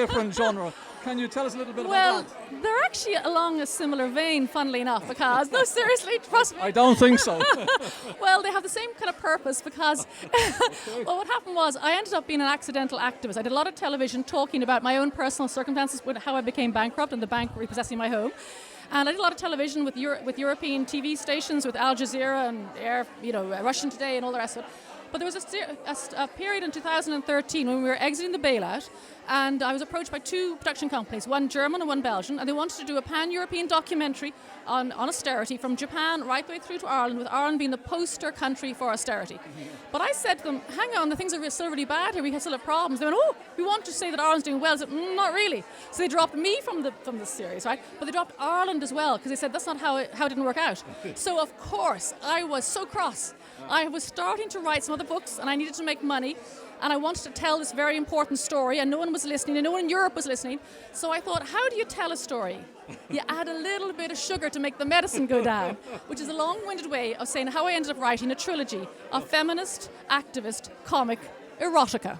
different genre. Can you tell us a little bit Well, about that? they're actually along a similar vein, funnily enough, because, no, seriously, trust me. I don't think so. Well, they have the same kind of purpose because, well, what happened was I ended up being an accidental activist. I did a lot of television talking about my own personal circumstances with how I became bankrupt and the bank repossessing my home. And I did a lot of television with European TV stations, with Al Jazeera and Russian Today and all the rest of it. But there was a period in 2013 when we were exiting the bailout, and I was approached by two production companies, one German and one Belgian, and they wanted to do a pan-European documentary on austerity from Japan right the way through to Ireland, with Ireland being the poster country for austerity. But I said to them, hang on, the things are still really bad here, we still have problems. They went, oh, we want to say that Ireland's doing well. I said, not really. So they dropped me from the series, right? But they dropped Ireland as well, because they said that's not how it didn't work out. So of course, I was so cross. I was starting to write some other books, and I needed to make money, and I wanted to tell this very important story, and no one was listening, and no one in Europe was listening. So I thought, how do you tell a story? You add a little bit of sugar to make the medicine go down, which is a long-winded way of saying how I ended up writing a trilogy of feminist, activist, comic, erotica.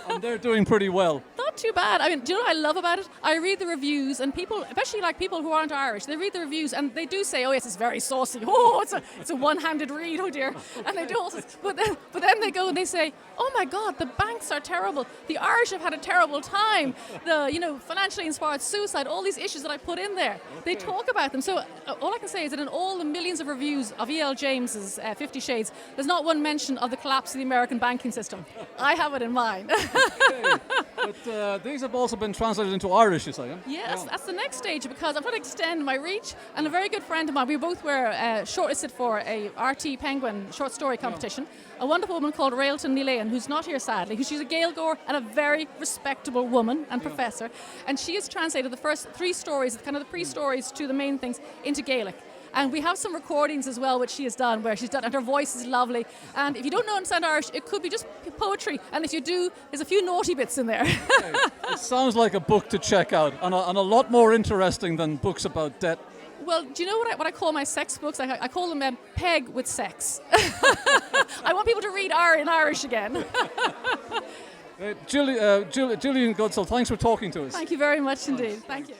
And they're doing pretty well. Not too bad. I mean, do you know what I love about it? I read the reviews, and people, especially like people who aren't Irish, they read the reviews and they do say, oh yes, it's very saucy. Oh, it's a one-handed read, oh dear. And they do also, but then they go and they say, oh my God, the banks are terrible. The Irish have had a terrible time. The financially inspired suicide, all these issues that I put in there. They talk about them. So all I can say is that in all the millions of reviews of E.L. James's 50 Shades, there's not one mention of the collapse of the American banking system. I have it in mind. Okay. But these have also been translated into Irish, you say? Yeah? Yes, that's the next stage, because I'm trying to extend my reach. And a very good friend of mine, we both were shortlisted for a RT Penguin short story competition. A wonderful woman called Railton Nilayan, who's not here sadly, she's a Gaeilgeoir and a very respectable woman and professor. And she has translated the first 3 stories, kind of the pre-stories to the main things, into Gaelic. And we have some recordings as well, which she has done, where she's done, and her voice is lovely. And if you don't understand Irish, it could be just poetry. And if you do, there's a few naughty bits in there. Okay. It sounds like a book to check out, and a lot more interesting than books about debt. Well, do you know what I call my sex books? I call them Peg with Sex. I want people to read in Irish again. Jillian Godsil, thanks for talking to us. Thank you very much indeed. Thank you.